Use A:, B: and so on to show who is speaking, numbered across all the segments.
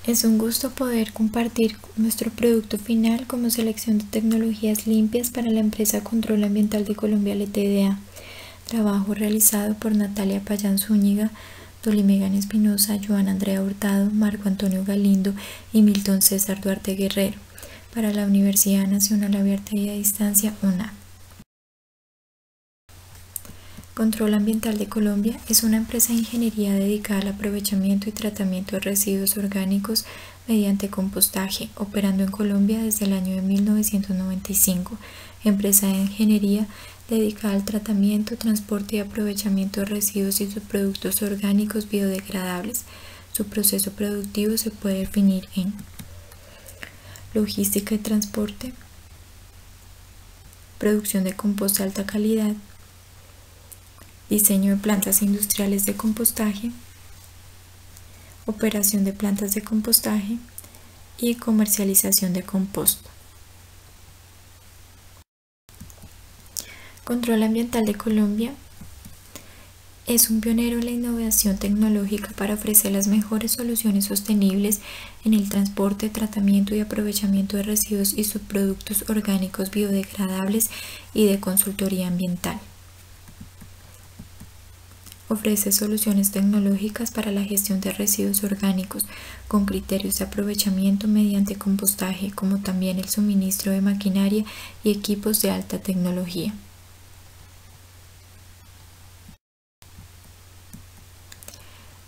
A: Es un gusto poder compartir nuestro producto final como selección de tecnologías limpias para la empresa Control Ambiental de Colombia Ltda. Trabajo realizado por Natalia Payán Zúñiga, Dolly Megan Espinosa, Joana Andrea Hurtado, Marco Antonio Galindo y Milton César Duarte Guerrero para la Universidad Nacional Abierta y a Distancia UNA. Control Ambiental de Colombia es una empresa de ingeniería dedicada al aprovechamiento y tratamiento de residuos orgánicos mediante compostaje, operando en Colombia desde el año de 1995. Empresa de ingeniería dedicada al tratamiento, transporte y aprovechamiento de residuos y subproductos orgánicos biodegradables. Su proceso productivo se puede definir en logística y transporte, producción de compost de alta calidad, diseño de plantas industriales de compostaje, operación de plantas de compostaje y comercialización de compost. Control Ambiental de Colombia es un pionero en la innovación tecnológica para ofrecer las mejores soluciones sostenibles en el transporte, tratamiento y aprovechamiento de residuos y subproductos orgánicos biodegradables y de consultoría ambiental. Ofrece soluciones tecnológicas para la gestión de residuos orgánicos con criterios de aprovechamiento mediante compostaje, como también el suministro de maquinaria y equipos de alta tecnología.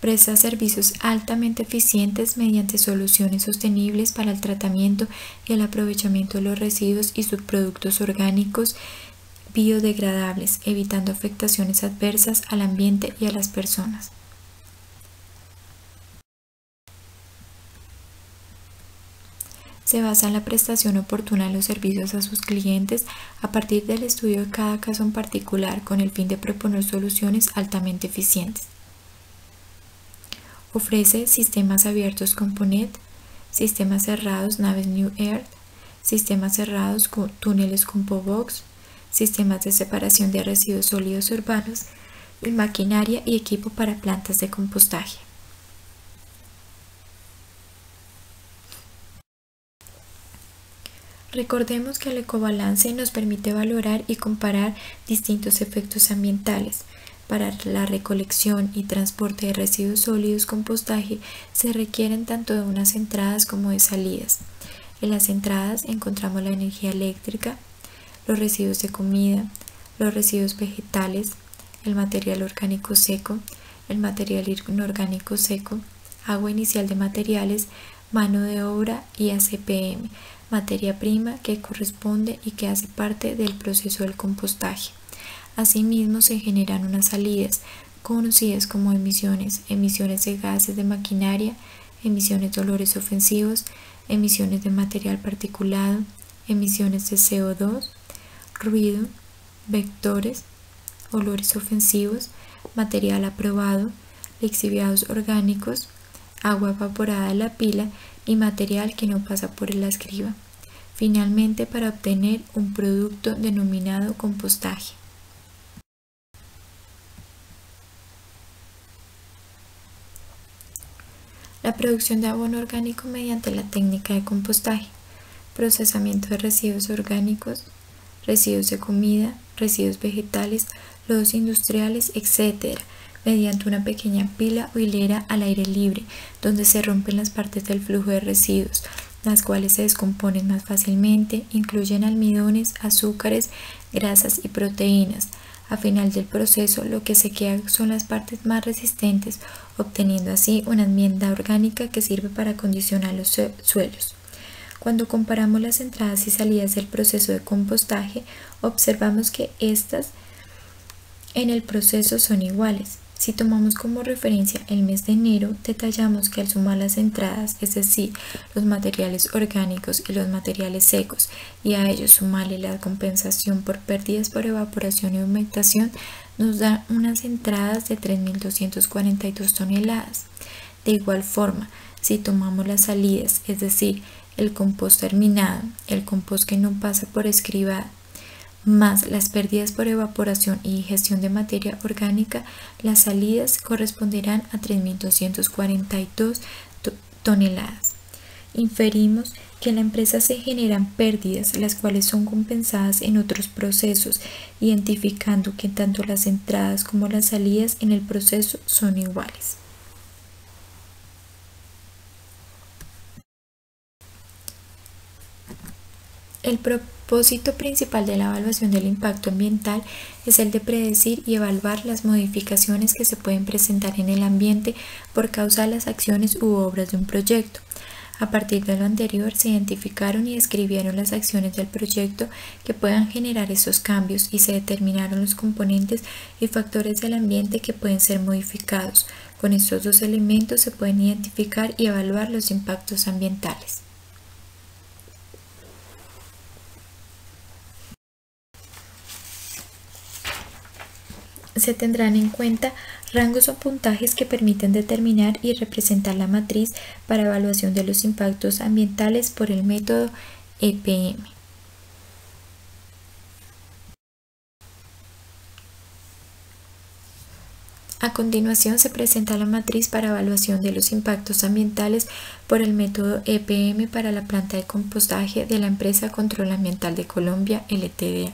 A: Presta servicios altamente eficientes mediante soluciones sostenibles para el tratamiento y el aprovechamiento de los residuos y subproductos orgánicos biodegradables, evitando afectaciones adversas al ambiente y a las personas. Se basa en la prestación oportuna de los servicios a sus clientes a partir del estudio de cada caso en particular con el fin de proponer soluciones altamente eficientes. Ofrece sistemas abiertos con PONET, sistemas cerrados naves New Earth, sistemas cerrados con túneles con POBOX, sistemas de separación de residuos sólidos urbanos y maquinaria y equipo para plantas de compostaje. Recordemos que el ecobalance nos permite valorar y comparar distintos efectos ambientales. Para la recolección y transporte de residuos sólidos compostaje se requieren tanto de unas entradas como de salidas. En las entradas encontramos la energía eléctrica, los residuos de comida, los residuos vegetales, el material orgánico seco, el material inorgánico seco, agua inicial de materiales, mano de obra y ACPM, materia prima que corresponde y que hace parte del proceso del compostaje. Asimismo, se generan unas salidas conocidas como emisiones de gases de maquinaria, emisiones de olores ofensivos, emisiones de material particulado, emisiones de CO2, ruido, vectores, olores ofensivos, material aprobado, lixiviados orgánicos, agua evaporada de la pila y material que no pasa por la escriba. Finalmente, para obtener un producto denominado compostaje. La producción de abono orgánico mediante la técnica de compostaje, procesamiento de residuos orgánicos, residuos de comida, residuos vegetales, lodos industriales, etc., mediante una pequeña pila o hilera al aire libre, donde se rompen las partes del flujo de residuos, las cuales se descomponen más fácilmente, incluyen almidones, azúcares, grasas y proteínas. A final del proceso, lo que se queda son las partes más resistentes, obteniendo así una enmienda orgánica que sirve para acondicionar los suelos. Cuando comparamos las entradas y salidas del proceso de compostaje, observamos que estas en el proceso son iguales. Si tomamos como referencia el mes de enero, detallamos que al sumar las entradas, es decir, los materiales orgánicos y los materiales secos, y a ellos sumarle la compensación por pérdidas por evaporación y humectación, nos da unas entradas de 3.242 toneladas. De igual forma, si tomamos las salidas, es decir, el compost terminado, el compost que no pasa por escriba, más las pérdidas por evaporación y digestión de materia orgánica, las salidas corresponderán a 3.242 toneladas. Inferimos que en la empresa se generan pérdidas, las cuales son compensadas en otros procesos, identificando que tanto las entradas como las salidas en el proceso son iguales. El propósito principal de la evaluación del impacto ambiental es el de predecir y evaluar las modificaciones que se pueden presentar en el ambiente por causa de las acciones u obras de un proyecto. A partir de lo anterior, se identificaron y describieron las acciones del proyecto que puedan generar esos cambios y se determinaron los componentes y factores del ambiente que pueden ser modificados. Con estos dos elementos se pueden identificar y evaluar los impactos ambientales. Se tendrán en cuenta rangos o puntajes que permiten determinar y representar la matriz para evaluación de los impactos ambientales por el método EPM. A continuación se presenta la matriz para evaluación de los impactos ambientales por el método EPM para la planta de compostaje de la empresa Control Ambiental de Colombia, LTDA.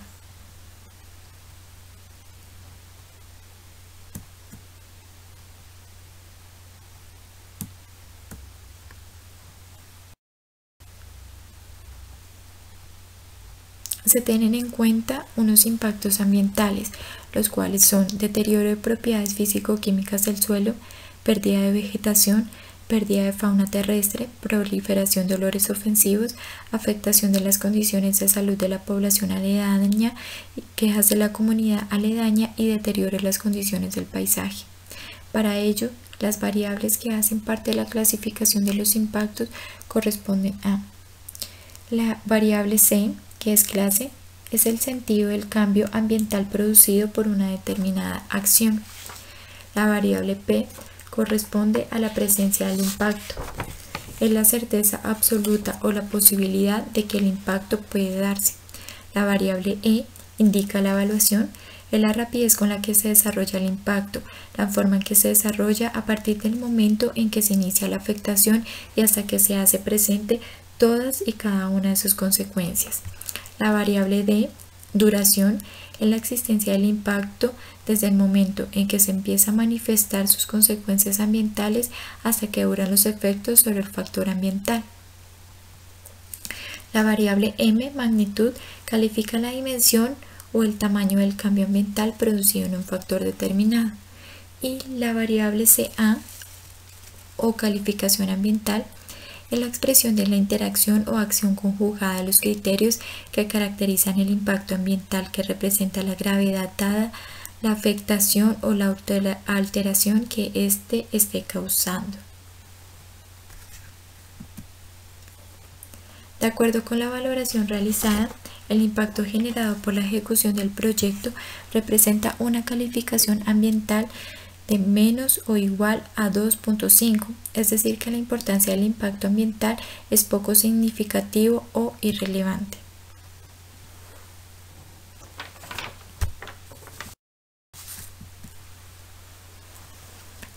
A: Se tienen en cuenta unos impactos ambientales, los cuales son deterioro de propiedades físico-químicas del suelo, pérdida de vegetación, pérdida de fauna terrestre, proliferación de olores ofensivos, afectación de las condiciones de salud de la población aledaña, quejas de la comunidad aledaña y deterioro de las condiciones del paisaje. Para ello, las variables que hacen parte de la clasificación de los impactos corresponden a la variable C, que es clase, es el sentido del cambio ambiental producido por una determinada acción. La variable P corresponde a la presencia del impacto. Es la certeza absoluta o la posibilidad de que el impacto puede darse. La variable E indica la evaluación, es la rapidez con la que se desarrolla el impacto, la forma en que se desarrolla a partir del momento en que se inicia la afectación y hasta que se hace presente todas y cada una de sus consecuencias. La variable D, duración, es la existencia del impacto desde el momento en que se empieza a manifestar sus consecuencias ambientales hasta que duran los efectos sobre el factor ambiental. La variable M, magnitud, califica la dimensión o el tamaño del cambio ambiental producido en un factor determinado. Y la variable CA, o calificación ambiental, es la expresión de la interacción o acción conjugada de los criterios que caracterizan el impacto ambiental, que representa la gravedad dada la afectación o la alteración que éste esté causando. De acuerdo con la valoración realizada, el impacto generado por la ejecución del proyecto representa una calificación ambiental de menos o igual a 2.5, es decir que la importancia del impacto ambiental es poco significativo o irrelevante.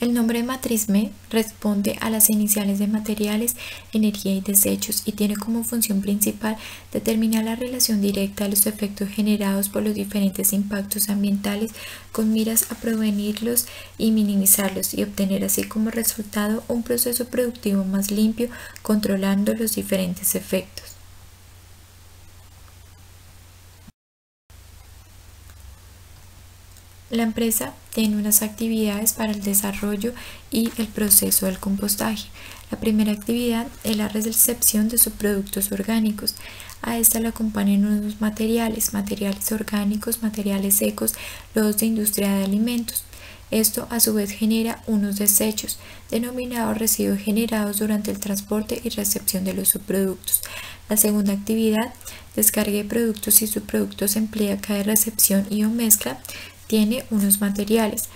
A: El nombre matriz M responde a las iniciales de materiales, energía y desechos y tiene como función principal determinar la relación directa de los efectos generados por los diferentes impactos ambientales con miras a prevenirlos y minimizarlos y obtener así como resultado un proceso productivo más limpio controlando los diferentes efectos. La empresa tiene unas actividades para el desarrollo y el proceso del compostaje. La primera actividad es la recepción de subproductos orgánicos. A esta le acompañan unos materiales orgánicos, materiales secos, lodos de industria de alimentos. Esto a su vez genera unos desechos, denominados residuos generados durante el transporte y recepción de los subproductos. La segunda actividad, descarga de productos y subproductos empleada de recepción y o mezcla, tiene unos materiales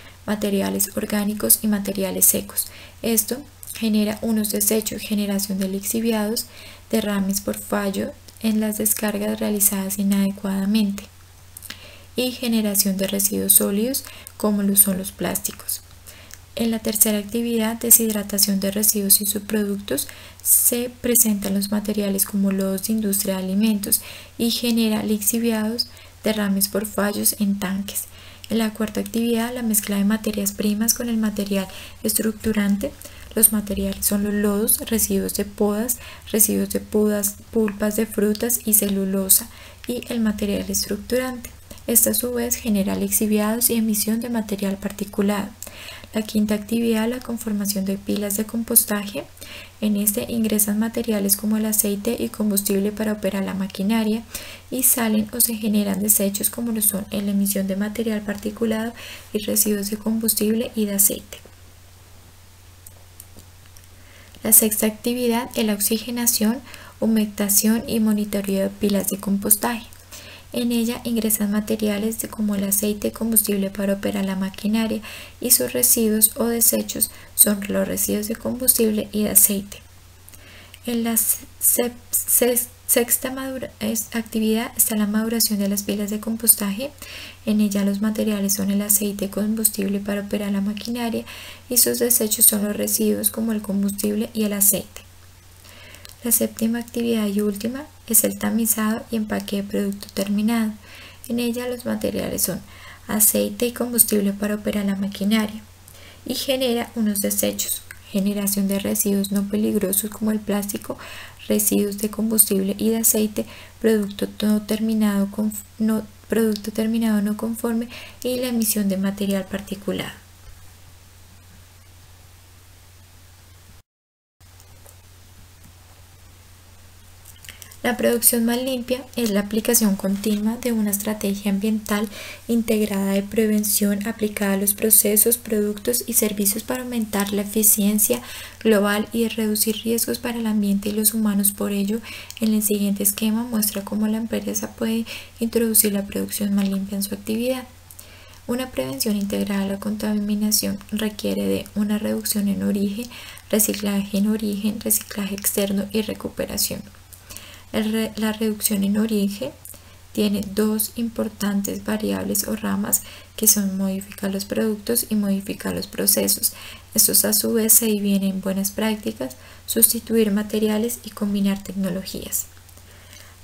A: orgánicos y materiales secos. Esto genera unos desechos, generación de lixiviados, derrames por fallo en las descargas realizadas inadecuadamente y generación de residuos sólidos como lo son los plásticos. En la tercera actividad, deshidratación de residuos y subproductos, se presentan los materiales como lodos de industria de alimentos y genera lixiviados, derrames por fallos en tanques. En la cuarta actividad, la mezcla de materias primas con el material estructurante. Los materiales son los lodos, residuos de podas, pulpas de frutas y celulosa, y el material estructurante. Esta a su vez genera lixiviados y emisión de material particulado. La quinta actividad, la conformación de pilas de compostaje. En este ingresan materiales como el aceite y combustible para operar la maquinaria, y salen o se generan desechos como lo son la emisión de material particulado y residuos de combustible y de aceite. La sexta actividad es la oxigenación, humectación y monitoreo de pilas de compostaje. En ella ingresan materiales como el aceite y combustible para operar la maquinaria, y sus residuos o desechos son los residuos de combustible y de aceite. En la sexta actividad está la maduración de las pilas de compostaje. En ella los materiales son el aceite y combustible para operar la maquinaria, y sus desechos son los residuos como el combustible y el aceite. La séptima actividad y última es el tamizado y empaque de producto terminado. En ella los materiales son aceite y combustible para operar la maquinaria, y genera unos desechos, generación de residuos no peligrosos como el plástico, residuos de combustible y de aceite, producto terminado no conforme, y la emisión de material particulado. La producción más limpia es la aplicación continua de una estrategia ambiental integrada de prevención aplicada a los procesos, productos y servicios para aumentar la eficiencia global y reducir riesgos para el ambiente y los humanos. Por ello, en el siguiente esquema muestra cómo la empresa puede introducir la producción más limpia en su actividad. Una prevención integrada a la contaminación requiere de una reducción en origen, reciclaje externo y recuperación. La reducción en origen tiene dos importantes variables o ramas, que son modificar los productos y modificar los procesos. Estos a su vez se dividen en buenas prácticas, sustituir materiales y combinar tecnologías.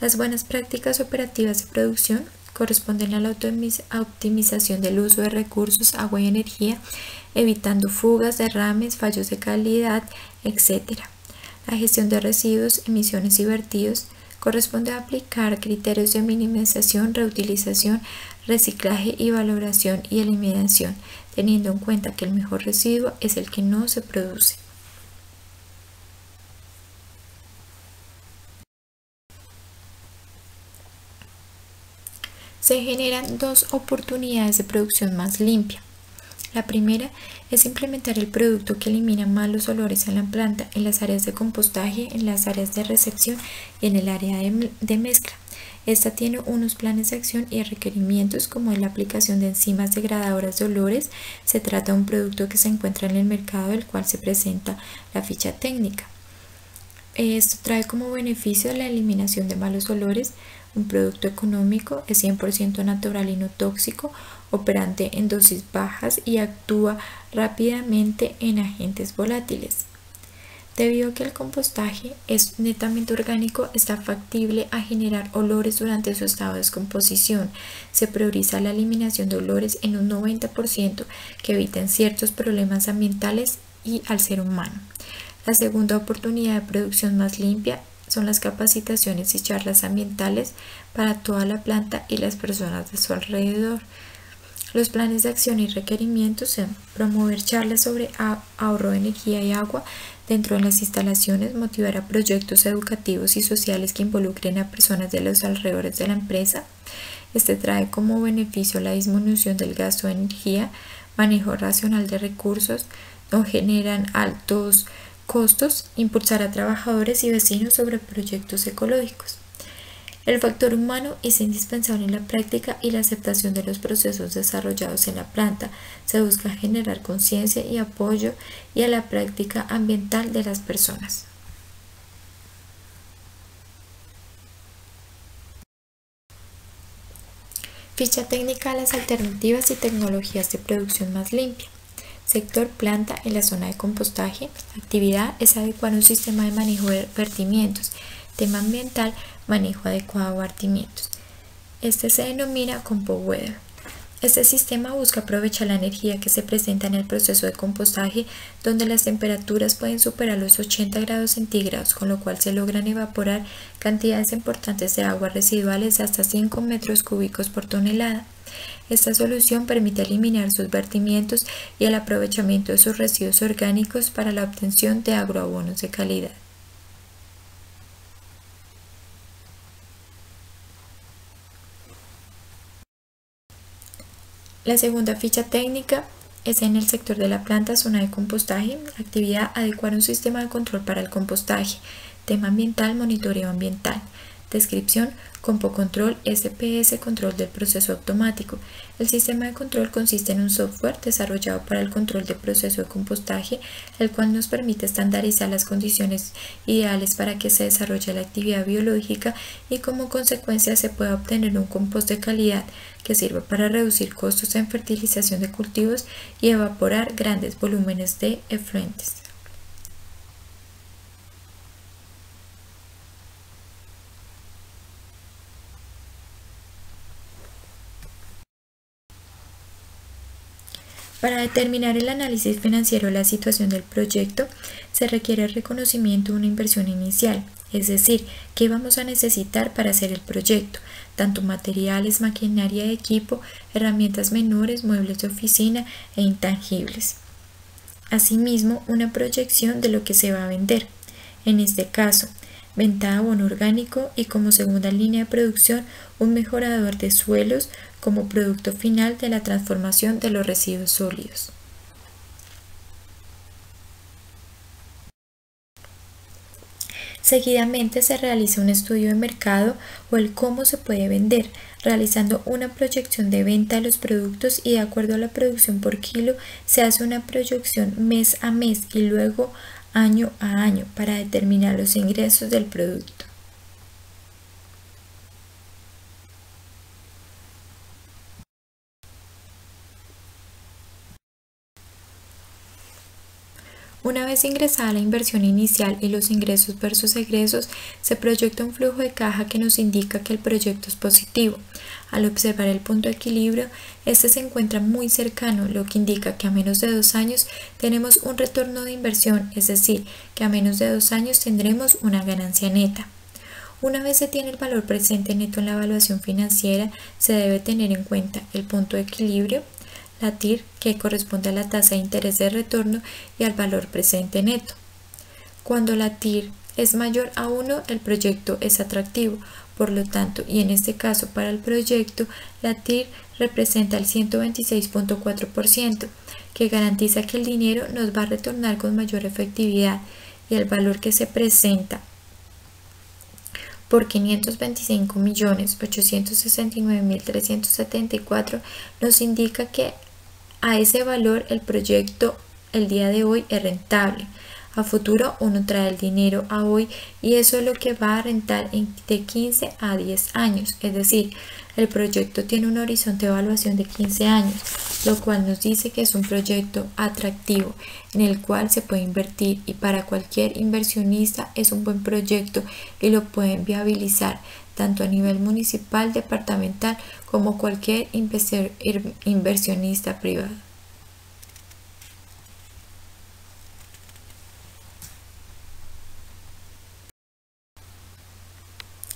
A: Las buenas prácticas operativas de producción corresponden a la optimización del uso de recursos, agua y energía, evitando fugas, derrames, fallos de calidad, etc. La gestión de residuos, emisiones y vertidos corresponde a aplicar criterios de minimización, reutilización, reciclaje y valoración y eliminación, teniendo en cuenta que el mejor residuo es el que no se produce. Se generan dos oportunidades de producción más limpia. La primera es implementar el producto que elimina malos olores en la planta, en las áreas de compostaje, en las áreas de recepción y en el área de mezcla. Esta tiene unos planes de acción y requerimientos, como es la aplicación de enzimas degradadoras de olores. Se trata de un producto que se encuentra en el mercado, del cual se presenta la ficha técnica. Esto trae como beneficio la eliminación de malos olores, un producto económico, es 100% natural y no tóxico, operante en dosis bajas y actúa rápidamente en agentes volátiles. Debido a que el compostaje es netamente orgánico, está factible a generar olores durante su estado de descomposición. Se prioriza la eliminación de olores en un 90%, que eviten ciertos problemas ambientales y al ser humano. La segunda oportunidad de producción más limpia son las capacitaciones y charlas ambientales para toda la planta y las personas de su alrededor. Los planes de acción y requerimientos son promover charlas sobre ahorro de energía y agua dentro de las instalaciones, motivar a proyectos educativos y sociales que involucren a personas de los alrededores de la empresa. Este trae como beneficio la disminución del gasto de energía, manejo racional de recursos, no generan altos costos, impulsar a trabajadores y vecinos sobre proyectos ecológicos. El factor humano es indispensable en la práctica y la aceptación de los procesos desarrollados en la planta. Se busca generar conciencia y apoyo y a la práctica ambiental de las personas. Ficha técnica de las alternativas y tecnologías de producción más limpia. Sector planta en la zona de compostaje. Actividad es adecuar un sistema de manejo de vertimientos. Tema ambiental, manejo adecuado de vertimientos. Este se denomina compost weather. Este sistema busca aprovechar la energía que se presenta en el proceso de compostaje, donde las temperaturas pueden superar los 80 grados centígrados, con lo cual se logran evaporar cantidades importantes de aguas residuales de hasta 5 metros cúbicos por tonelada. Esta solución permite eliminar sus vertimientos y el aprovechamiento de sus residuos orgánicos para la obtención de agroabonos de calidad. La segunda ficha técnica es en el sector de la planta, zona de compostaje. Actividad, adecuar un sistema de control para el compostaje. Tema ambiental, monitoreo ambiental. Descripción, CompoControl SPS, control del proceso automático. El sistema de control consiste en un software desarrollado para el control del proceso de compostaje, el cual nos permite estandarizar las condiciones ideales para que se desarrolle la actividad biológica y como consecuencia se pueda obtener un compost de calidad que sirva para reducir costos en fertilización de cultivos y evaporar grandes volúmenes de efluentes. Para determinar el análisis financiero de la situación del proyecto, se requiere el reconocimiento de una inversión inicial, es decir, qué vamos a necesitar para hacer el proyecto, tanto materiales, maquinaria de equipo, herramientas menores, muebles de oficina e intangibles. Asimismo, una proyección de lo que se va a vender, en este caso, venta de abono orgánico y como segunda línea de producción, un mejorador de suelos como producto final de la transformación de los residuos sólidos. Seguidamente se realiza un estudio de mercado o el cómo se puede vender, realizando una proyección de venta de los productos y de acuerdo a la producción por kilo se hace una proyección mes a mes y luego año a año para determinar los ingresos del producto. Una vez ingresada la inversión inicial y los ingresos versus egresos, se proyecta un flujo de caja que nos indica que el proyecto es positivo. Al observar el punto de equilibrio, este se encuentra muy cercano, lo que indica que a menos de 2 años tenemos un retorno de inversión, es decir, que a menos de 2 años tendremos una ganancia neta. Una vez se tiene el valor presente neto en la evaluación financiera, se debe tener en cuenta el punto de equilibrio, la TIR, que corresponde a la tasa de interés de retorno, y al valor presente neto. Cuando la TIR es mayor a 1, el proyecto es atractivo, por lo tanto, y en este caso para el proyecto, la TIR representa el 126.4%, que garantiza que el dinero nos va a retornar con mayor efectividad, y el valor que se presenta por 525.869.374 nos indica que a ese valor el proyecto el día de hoy es rentable. A futuro uno trae el dinero a hoy y eso es lo que va a rentar de 15 a 10 años, es decir, el proyecto tiene un horizonte de evaluación de 15 años, lo cual nos dice que es un proyecto atractivo en el cual se puede invertir y para cualquier inversionista es un buen proyecto y lo pueden viabilizar tanto a nivel municipal, departamental como cualquier inversionista privado.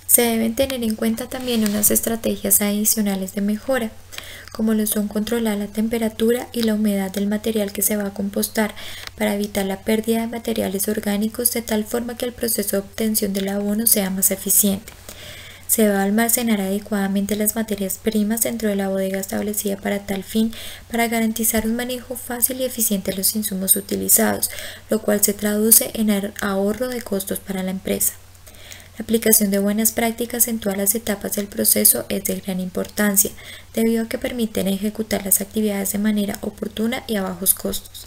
A: Se deben tener en cuenta también unas estrategias adicionales de mejora, como lo son controlar la temperatura y la humedad del material que se va a compostar para evitar la pérdida de materiales orgánicos de tal forma que el proceso de obtención del abono sea más eficiente. Se va a almacenar adecuadamente las materias primas dentro de la bodega establecida para tal fin para garantizar un manejo fácil y eficiente de los insumos utilizados, lo cual se traduce en el ahorro de costos para la empresa. La aplicación de buenas prácticas en todas las etapas del proceso es de gran importancia, debido a que permiten ejecutar las actividades de manera oportuna y a bajos costos.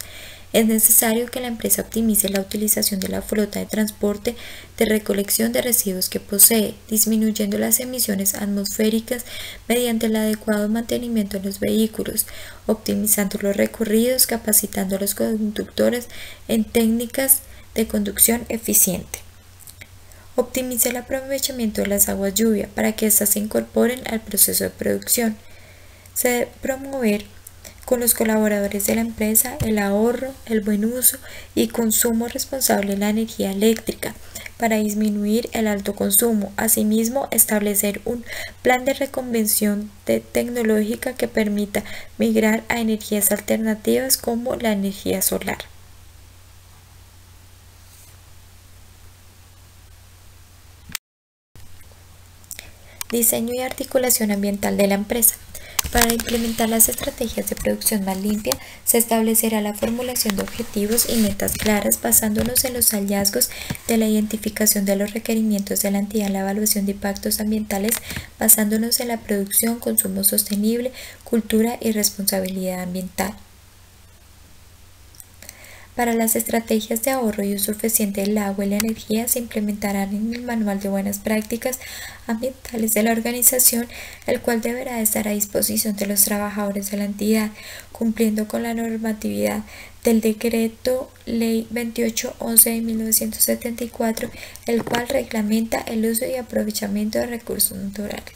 A: Es necesario que la empresa optimice la utilización de la flota de transporte de recolección de residuos que posee, disminuyendo las emisiones atmosféricas mediante el adecuado mantenimiento de los vehículos, optimizando los recorridos, capacitando a los conductores en técnicas de conducción eficiente. Optimiza el aprovechamiento de las aguas lluvia para que éstas se incorporen al proceso de producción. Se debe promover con los colaboradores de la empresa el ahorro, el buen uso y consumo responsable de la energía eléctrica para disminuir el alto consumo. Asimismo, establecer un plan de reconversión tecnológica que permita migrar a energías alternativas como la energía solar. Diseño y articulación ambiental de la empresa. Para implementar las estrategias de producción más limpia, se establecerá la formulación de objetivos y metas claras basándonos en los hallazgos de la identificación de los requerimientos de la entidad en la evaluación de impactos ambientales, basándonos en la producción, consumo sostenible, cultura y responsabilidad ambiental. Para las estrategias de ahorro y uso eficiente del agua y la energía se implementarán en el Manual de Buenas Prácticas Ambientales de la organización, el cual deberá estar a disposición de los trabajadores de la entidad, cumpliendo con la normatividad del Decreto Ley 2811 de 1974, el cual reglamenta el uso y aprovechamiento de recursos naturales.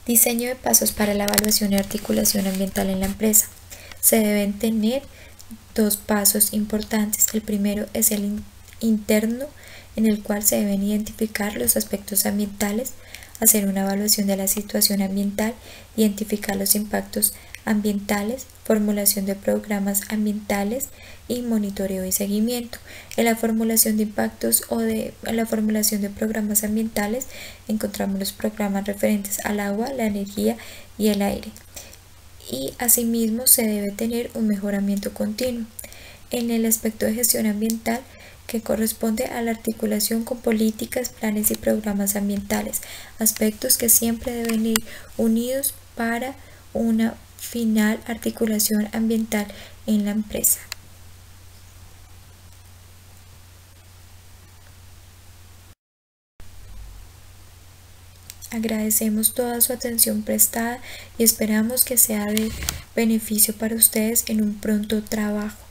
A: Diseño de pasos para la evaluación y articulación ambiental en la empresa. Se deben tener dos pasos importantes. El primero es el interno, en el cual se deben identificar los aspectos ambientales, hacer una evaluación de la situación ambiental, identificar los impactos ambientales, formulación de programas ambientales y monitoreo y seguimiento. En la formulación de impactos en la formulación de programas ambientales encontramos los programas referentes al agua, la energía y el aire. Y asimismo se debe tener un mejoramiento continuo. En el aspecto de gestión ambiental, que corresponde a la articulación con políticas, planes y programas ambientales, aspectos que siempre deben ir unidos para una final articulación ambiental en la empresa. Agradecemos toda su atención prestada y esperamos que sea de beneficio para ustedes en un pronto trabajo.